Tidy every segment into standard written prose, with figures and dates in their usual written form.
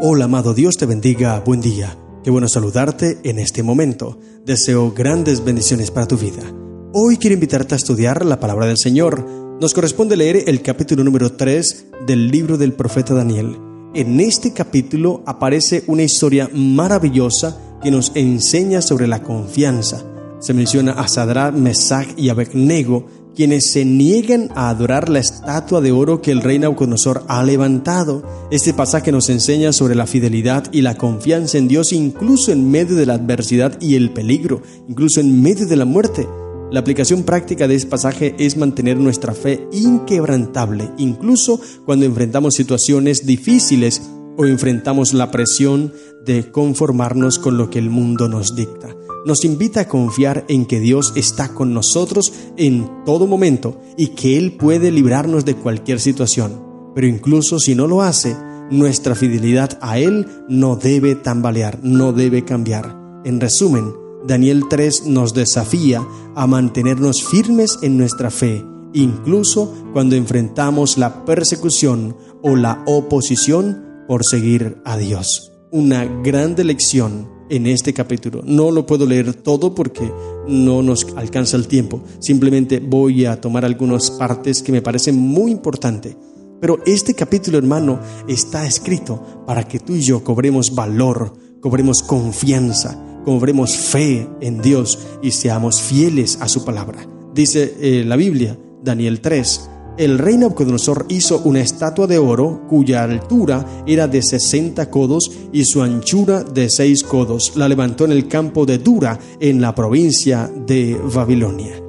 Hola amado, Dios te bendiga, buen día. Qué bueno saludarte en este momento. Deseo grandes bendiciones para tu vida. Hoy quiero invitarte a estudiar la palabra del Señor. Nos corresponde leer el capítulo número 3 del libro del profeta Daniel. En este capítulo aparece una historia maravillosa que nos enseña sobre la confianza. Se menciona a Sadrach, Mesach y Abednego, quienes se niegan a adorar la estatua de oro que el rey Nabucodonosor ha levantado. Este pasaje nos enseña sobre la fidelidad y la confianza en Dios, incluso en medio de la adversidad y el peligro, incluso en medio de la muerte. La aplicación práctica de este pasaje es mantener nuestra fe inquebrantable, incluso cuando enfrentamos situaciones difíciles o enfrentamos la presión de conformarnos con lo que el mundo nos dicta. Nos invita a confiar en que Dios está con nosotros en todo momento y que Él puede librarnos de cualquier situación. Pero incluso si no lo hace, nuestra fidelidad a Él no debe tambalear, no debe cambiar. En resumen, Daniel 3 nos desafía a mantenernos firmes en nuestra fe, incluso cuando enfrentamos la persecución o la oposición por seguir a Dios. Una grande lección en este capítulo. No lo puedo leer todo porque no nos alcanza el tiempo. Simplemente voy a tomar algunas partes que me parecen muy importantes. Pero este capítulo, hermano, está escrito para que tú y yo cobremos valor, cobremos confianza, cobremos fe en Dios y seamos fieles a su palabra. Dice la Biblia, Daniel 3, el rey Nabucodonosor hizo una estatua de oro cuya altura era de 60 codos y su anchura de 6 codos. La levantó en el campo de Dura, en la provincia de Babilonia.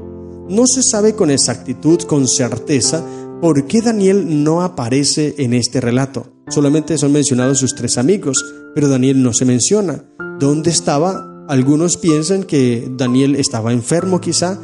No se sabe con exactitud, con certeza, por qué Daniel no aparece en este relato. Solamente son mencionados sus 3 amigos, pero Daniel no se menciona. ¿Dónde estaba? Algunos piensan que Daniel estaba enfermo quizá,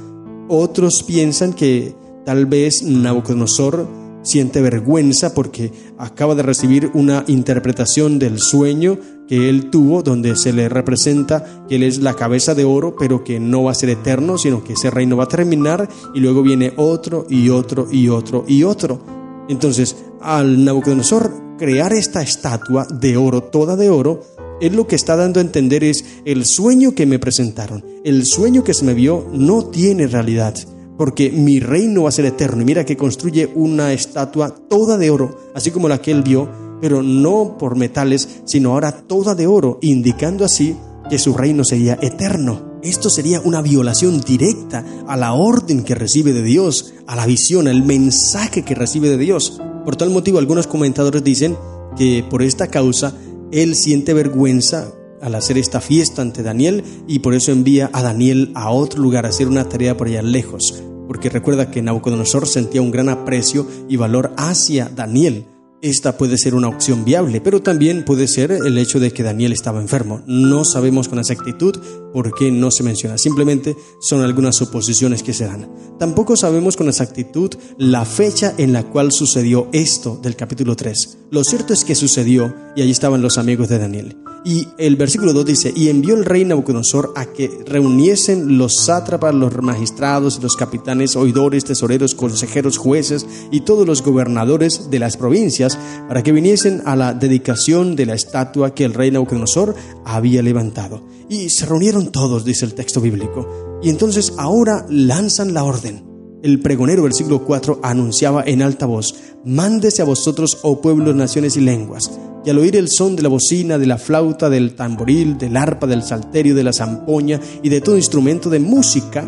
otros piensan que tal vez Nabucodonosor siente vergüenza porque acaba de recibir una interpretación del sueño que él tuvo, donde se le representa que él es la cabeza de oro, pero que no va a ser eterno, sino que ese reino va a terminar y luego viene otro y otro y otro y otro. Entonces, al Nabucodonosor crear esta estatua de oro, toda de oro, él lo que está dando a entender es: el sueño que me presentaron, el sueño que se me vio no tiene realidad, porque mi reino va a ser eterno. Y mira que construye una estatua toda de oro, así como la que él vio, pero no por metales, sino ahora toda de oro, indicando así que su reino sería eterno. Esto sería una violación directa a la orden que recibe de Dios, a la visión, al mensaje que recibe de Dios. Por tal motivo, algunos comentadores dicen que por esta causa él siente vergüenza al hacer esta fiesta ante Daniel, y por eso envía a Daniel a otro lugar a hacer una tarea por allá lejos, porque recuerda que Nabucodonosor sentía un gran aprecio y valor hacia Daniel. Esta puede ser una opción viable, pero también puede ser el hecho de que Daniel estaba enfermo. No sabemos con exactitud por qué no se menciona, simplemente son algunas suposiciones que se dan. Tampoco sabemos con exactitud la fecha en la cual sucedió esto del capítulo 3. Lo cierto es que sucedió y allí estaban los amigos de Daniel. Y el versículo 2 dice: y envió el rey Nabucodonosor a que reuniesen los sátrapas, los magistrados, los capitanes, oidores, tesoreros, consejeros, jueces y todos los gobernadores de las provincias, para que viniesen a la dedicación de la estatua que el rey Nabucodonosor había levantado. Y se reunieron todos, dice el texto bíblico. Y entonces ahora lanzan la orden. El pregonero del siglo 4 anunciaba en alta voz: mándese a vosotros, oh pueblos, naciones y lenguas, y al oír el son de la bocina, de la flauta, del tamboril, del arpa, del salterio, de la zampoña y de todo instrumento de música,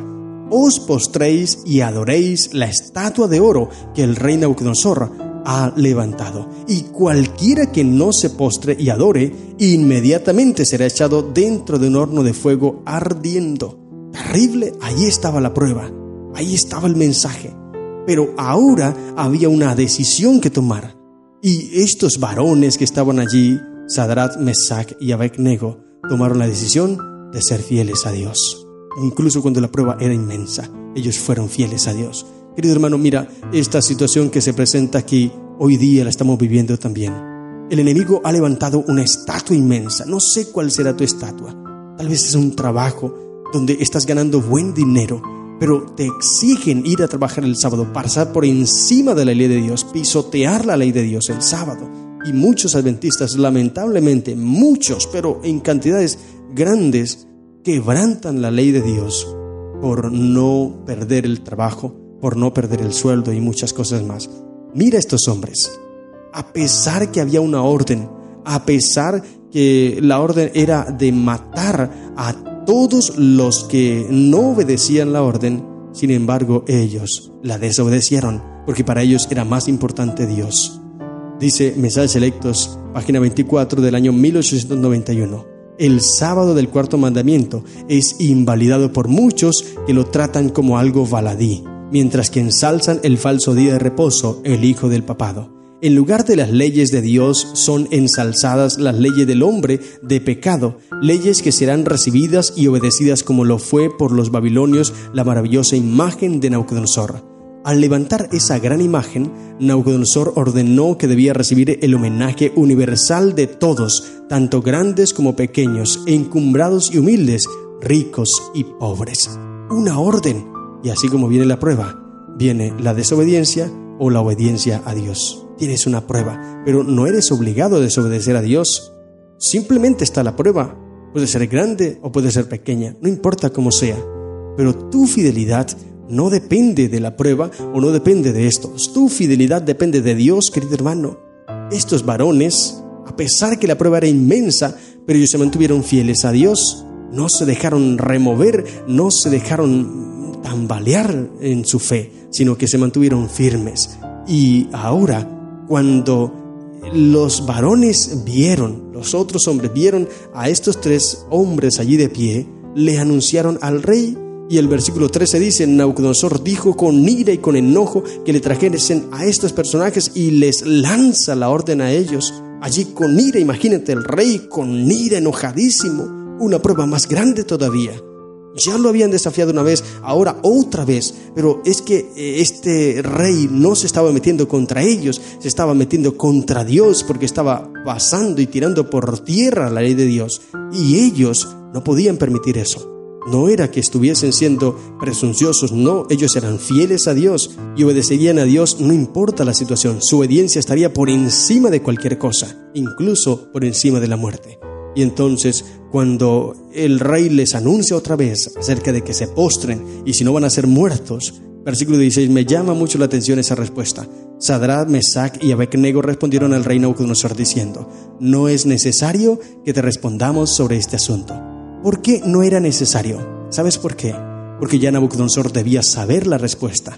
os postréis y adoréis la estatua de oro que el rey Nabucodonosor ha levantado. Y cualquiera que no se postre y adore, inmediatamente será echado dentro de un horno de fuego ardiendo. Terrible, ahí estaba la prueba, ahí estaba el mensaje. Pero ahora había una decisión que tomar. Y estos varones que estaban allí, Sadrach, Mesach y Abednego, tomaron la decisión de ser fieles a Dios. Incluso cuando la prueba era inmensa, ellos fueron fieles a Dios. Querido hermano, mira, esta situación que se presenta aquí, hoy día la estamos viviendo también. El enemigo ha levantado una estatua inmensa. No sé cuál será tu estatua. Tal vez es un trabajo donde estás ganando buen dinero, pero te exigen ir a trabajar el sábado, pasar por encima de la ley de Dios, pisotear la ley de Dios el sábado. Y muchos adventistas, lamentablemente, muchos, pero en cantidades grandes, quebrantan la ley de Dios por no perder el trabajo, por no perder el sueldo y muchas cosas más. Mira estos hombres, a pesar que había una orden, a pesar que la orden era de matar a todos los que no obedecían la orden, sin embargo ellos la desobedecieron, porque para ellos era más importante Dios. Dice Mensajes Selectos, página 24 del año 1891. El sábado del cuarto mandamiento es invalidado por muchos que lo tratan como algo baladí, mientras que ensalzan el falso día de reposo, el hijo del papado. En lugar de las leyes de Dios son ensalzadas las leyes del hombre de pecado, leyes que serán recibidas y obedecidas como lo fue por los babilonios la maravillosa imagen de Nabucodonosor. Al levantar esa gran imagen, Nabucodonosor ordenó que debía recibir el homenaje universal de todos, tanto grandes como pequeños, encumbrados y humildes, ricos y pobres. Una orden. Y así como viene la prueba, viene la desobediencia o la obediencia a Dios. Tienes una prueba, pero no eres obligado a desobedecer a Dios. Simplemente está la prueba. Puede ser grande o puede ser pequeña, no importa cómo sea. Pero tu fidelidad no depende de la prueba o no depende de esto. Tu fidelidad depende de Dios, querido hermano. Estos varones, a pesar que la prueba era inmensa, pero ellos se mantuvieron fieles a Dios. No se dejaron remover, no se dejaron tambalear en su fe, sino que se mantuvieron firmes. Y ahora, cuando los varones vieron, los otros hombres vieron a estos tres hombres allí de pie, le anunciaron al rey. Y el versículo 13 dice: Nabucodonosor dijo con ira y con enojo que le trajesen a estos personajes, y les lanza la orden a ellos. Allí con ira, imagínate el rey con ira, enojadísimo. Una prueba más grande todavía. Ya lo habían desafiado una vez, ahora otra vez. Pero es que este rey no se estaba metiendo contra ellos, se estaba metiendo contra Dios, porque estaba pasando y tirando por tierra la ley de Dios. Y ellos no podían permitir eso. No era que estuviesen siendo presunciosos, no, ellos eran fieles a Dios y obedecerían a Dios no importa la situación. Su obediencia estaría por encima de cualquier cosa, incluso por encima de la muerte. Y entonces, cuando el rey les anuncia otra vez acerca de que se postren y si no van a ser muertos, versículo 16, me llama mucho la atención esa respuesta. Sadrach, Mesach y Abednego respondieron al rey Nabucodonosor diciendo: no es necesario que te respondamos sobre este asunto. ¿Por qué no era necesario? ¿Sabes por qué? Porque ya Nabucodonosor debía saber la respuesta.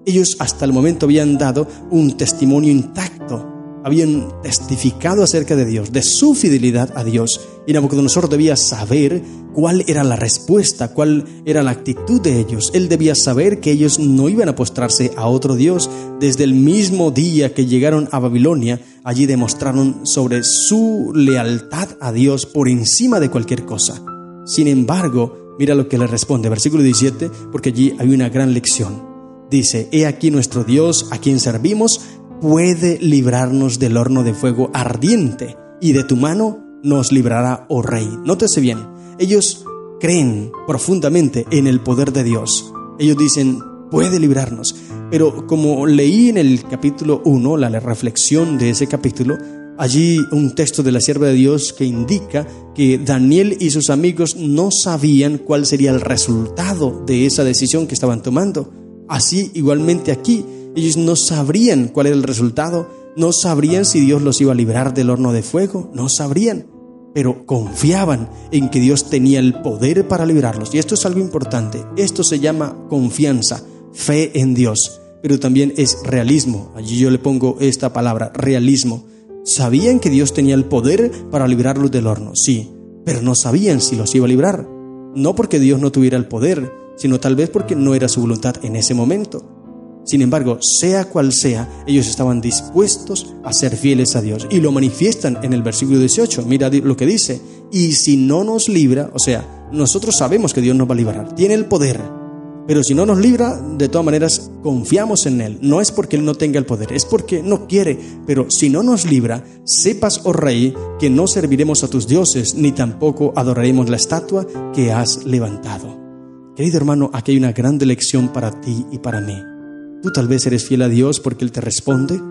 Ellos hasta el momento habían dado un testimonio intacto, habían testificado acerca de Dios, de su fidelidad a Dios, y Nabucodonosor debía saber cuál era la respuesta, cuál era la actitud de ellos. Él debía saber que ellos no iban a postrarse a otro Dios. Desde el mismo día que llegaron a Babilonia, allí demostraron sobre su lealtad a Dios por encima de cualquier cosa. Sin embargo, mira lo que le responde, versículo 17, porque allí hay una gran lección. Dice: he aquí nuestro Dios, a quien servimos, puede librarnos del horno de fuego ardiente, y de tu mano nos librará, oh rey. Nótese bien, ellos creen profundamente en el poder de Dios. Ellos dicen: puede librarnos. Pero como leí en el capítulo 1, la reflexión de ese capítulo, allí un texto de la sierva de Dios que indica que Daniel y sus amigos no sabían cuál sería el resultado de esa decisión que estaban tomando. Así, igualmente aquí, ellos no sabrían cuál era el resultado, no sabrían si Dios los iba a librar del horno de fuego, no sabrían, pero confiaban en que Dios tenía el poder para librarlos. Y esto es algo importante, esto se llama confianza, fe en Dios, pero también es realismo. Allí yo le pongo esta palabra, realismo. Sabían que Dios tenía el poder para librarlos del horno, sí, pero no sabían si los iba a librar. No porque Dios no tuviera el poder, sino tal vez porque no era su voluntad en ese momento. Sin embargo, sea cual sea, ellos estaban dispuestos a ser fieles a Dios. Y lo manifiestan en el versículo 18. Mira lo que dice: y si no nos libra, o sea, nosotros sabemos que Dios nos va a librar, tiene el poder. Pero si no nos libra, de todas maneras confiamos en Él. No es porque Él no tenga el poder, es porque no quiere. Pero si no nos libra, sepas, oh rey, que no serviremos a tus dioses, ni tampoco adoraremos la estatua que has levantado. Querido hermano, aquí hay una grande lección para ti y para mí. Tú tal vez eres fiel a Dios porque Él te responde,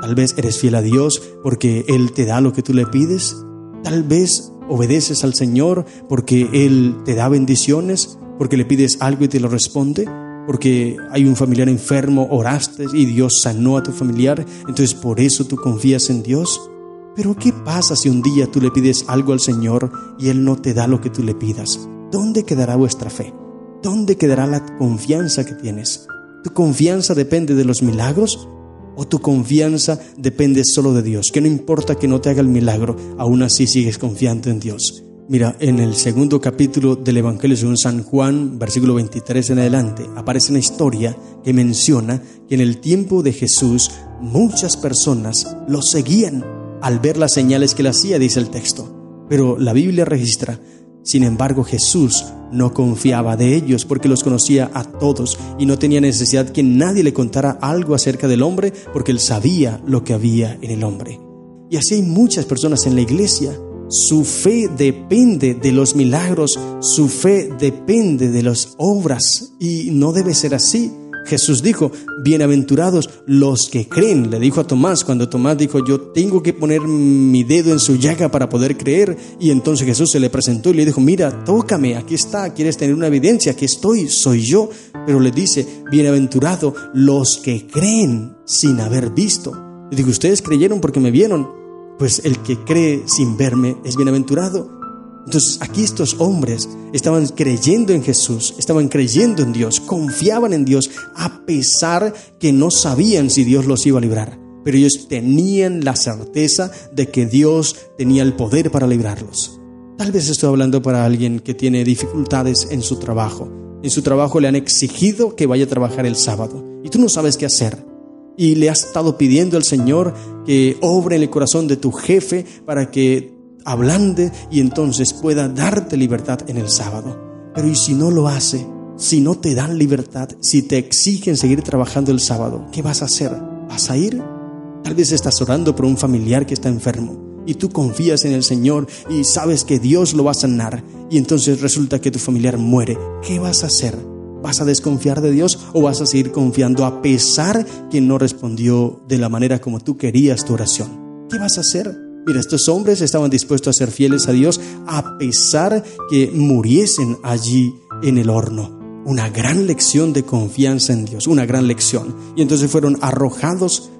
Tal vez eres fiel a Dios porque Él te da lo que tú le pides. Tal vez obedeces al Señor porque Él te da bendiciones, porque le pides algo y te lo responde, porque hay un familiar enfermo, oraste y Dios sanó a tu familiar, entonces por eso tú confías en Dios. Pero ¿qué pasa si un día tú le pides algo al Señor y Él no te da lo que tú le pidas? ¿Dónde quedará vuestra fe? ¿Dónde quedará la confianza que tienes? ¿Tu confianza depende de los milagros? ¿O tu confianza depende solo de Dios? Que no importa que no te haga el milagro, aún así sigues confiando en Dios. Mira, en el segundo capítulo del Evangelio según San Juan, versículo 23 en adelante, aparece una historia que menciona que en el tiempo de Jesús muchas personas lo seguían al ver las señales que él hacía, dice el texto. Pero la Biblia registra, sin embargo, Jesús no confiaba de ellos porque los conocía a todos y no tenía necesidad que nadie le contara algo acerca del hombre porque él sabía lo que había en el hombre. Y así hay muchas personas en la iglesia. Su fe depende de los milagros, su fe depende de las obras y no debe ser así. Jesús dijo, bienaventurados los que creen, le dijo a Tomás, cuando Tomás dijo, yo tengo que poner mi dedo en su llaga para poder creer, y entonces Jesús se le presentó y le dijo, mira, tócame, aquí está, ¿quieres tener una evidencia? Aquí estoy, soy yo. Pero le dice, bienaventurados los que creen sin haber visto. Le digo, ustedes creyeron porque me vieron, pues el que cree sin verme es bienaventurado. Entonces aquí estos hombres estaban creyendo en Jesús, estaban creyendo en Dios, confiaban en Dios a pesar que no sabían si Dios los iba a librar. Pero ellos tenían la certeza de que Dios tenía el poder para librarlos. Tal vez estoy hablando para alguien que tiene dificultades en su trabajo. En su trabajo le han exigido que vaya a trabajar el sábado y tú no sabes qué hacer. Y le has estado pidiendo al Señor que obre en el corazón de tu jefe para que ablande y entonces pueda darte libertad en el sábado. Pero ¿y si no lo hace? Si no te dan libertad, si te exigen seguir trabajando el sábado, ¿qué vas a hacer? ¿Vas a ir? Tal vez estás orando por un familiar que está enfermo y tú confías en el Señor y sabes que Dios lo va a sanar y entonces resulta que tu familiar muere. ¿Qué vas a hacer? ¿Vas a desconfiar de Dios o vas a seguir confiando a pesar que no respondió de la manera como tú querías tu oración? ¿Qué vas a hacer? Mira, estos hombres estaban dispuestos a ser fieles a Dios a pesar que muriesen allí en el horno. Una gran lección de confianza en Dios, una gran lección. Y entonces fueron arrojados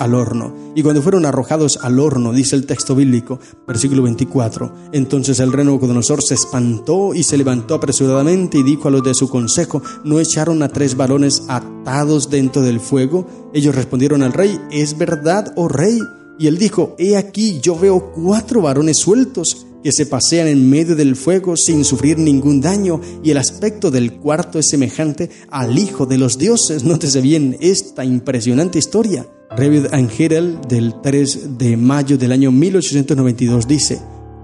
al horno. Y cuando fueron arrojados al horno, dice el texto bíblico, versículo 24, entonces el rey Nabucodonosor se espantó y se levantó apresuradamente y dijo a los de su consejo, ¿no echaron a 3 varones atados dentro del fuego? Ellos respondieron al rey, ¿es verdad, oh rey? Y él dijo, he aquí, yo veo 4 varones sueltos que se pasean en medio del fuego sin sufrir ningún daño, y el aspecto del cuarto es semejante al Hijo de los dioses. Nótese bien esta impresionante historia. Review and Herald del 3 de mayo del año 1892 dice,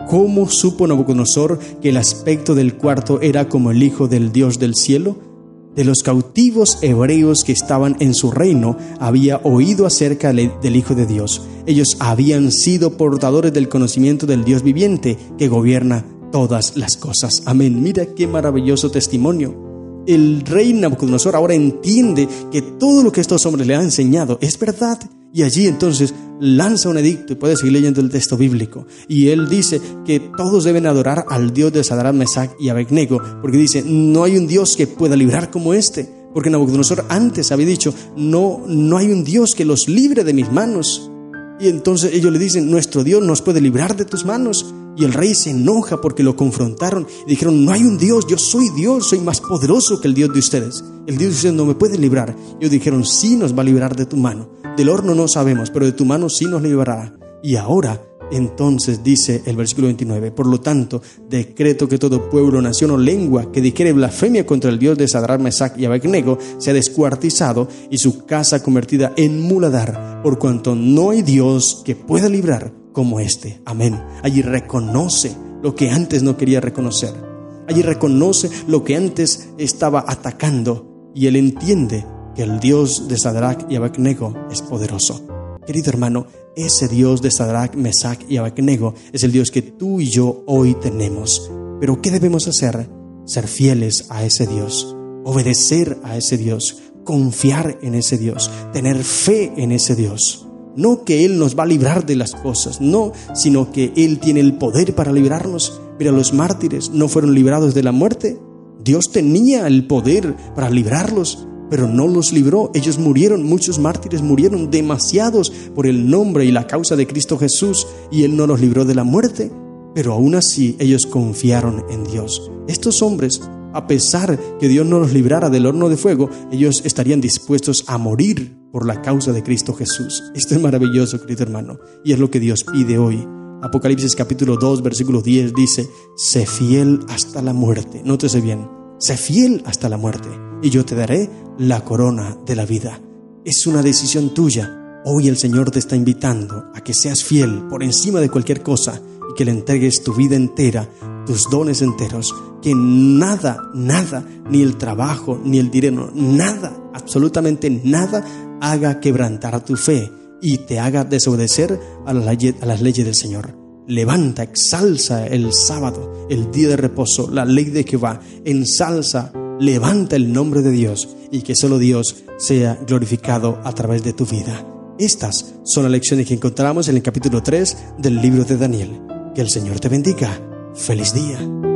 ¿cómo supo Nabucodonosor que el aspecto del cuarto era como el Hijo del Dios del cielo? De los cautivos hebreos que estaban en su reino, había oído acerca del Hijo de Dios. Ellos habían sido portadores del conocimiento del Dios viviente que gobierna todas las cosas. Amén. Mira qué maravilloso testimonio. El rey Nabucodonosor ahora entiende que todo lo que estos hombres le han enseñado es verdad. Y allí entonces lanza un edicto, y puedes seguir leyendo el texto bíblico, y él dice que todos deben adorar al Dios de Sadrach, Mesach y Abednego, porque dice, no hay un Dios que pueda librar como este, porque Nabucodonosor antes había dicho, no hay un Dios que los libre de mis manos. Y entonces ellos le dicen, nuestro Dios nos puede librar de tus manos. Y el rey se enoja porque lo confrontaron y dijeron, no hay un Dios, yo soy Dios, soy más poderoso que el Dios de ustedes. El Dios de ustedes no me puede librar. Y ellos dijeron, sí nos va a librar de tu mano. Del horno no sabemos, pero de tu mano sí nos librará. Y ahora, entonces dice el versículo 29, por lo tanto, decreto que todo pueblo, nación o lengua que dijere blasfemia contra el Dios de Sadrach, Mesach y Abednego sea descuartizado y su casa convertida en muladar, por cuanto no hay Dios que pueda librar como este. Amén. Allí reconoce lo que antes no quería reconocer. Allí reconoce lo que antes estaba atacando y él entiende que el Dios de Sadrach y Abednego es poderoso. Querido hermano, ese Dios de Sadrach, Mesach y Abednego es el Dios que tú y yo hoy tenemos. Pero ¿qué debemos hacer? Ser fieles a ese Dios, obedecer a ese Dios, confiar en ese Dios, tener fe en ese Dios. No que Él nos va a librar de las cosas, no, sino que Él tiene el poder para librarnos. Mira, los mártires no fueron librados de la muerte. Dios tenía el poder para librarlos, pero no los libró. Ellos murieron, muchos mártires murieron, demasiados, por el nombre y la causa de Cristo Jesús, y Él no los libró de la muerte. Pero aún así ellos confiaron en Dios. Estos hombres, a pesar que Dios no los librara del horno de fuego, ellos estarían dispuestos a morir por la causa de Cristo Jesús. Esto es maravilloso, querido hermano, y es lo que Dios pide hoy. Apocalipsis capítulo 2, versículo 10 dice: sé fiel hasta la muerte. Nótese bien, sé fiel hasta la muerte, y yo te daré la corona de la vida. Es una decisión tuya. Hoy el Señor te está invitando a que seas fiel por encima de cualquier cosa y que le entregues tu vida entera, tus dones enteros, que nada, ni el trabajo, ni el dinero, nada, absolutamente nada haga quebrantar tu fe y te haga desobedecer a las leyes del Señor. Levanta, exalza el sábado, el día de reposo, la ley de Jehová, ensalza, levanta el nombre de Dios y que solo Dios sea glorificado a través de tu vida. Estas son las lecciones que encontramos en el capítulo 3 del libro de Daniel. Que el Señor te bendiga. ¡Feliz día!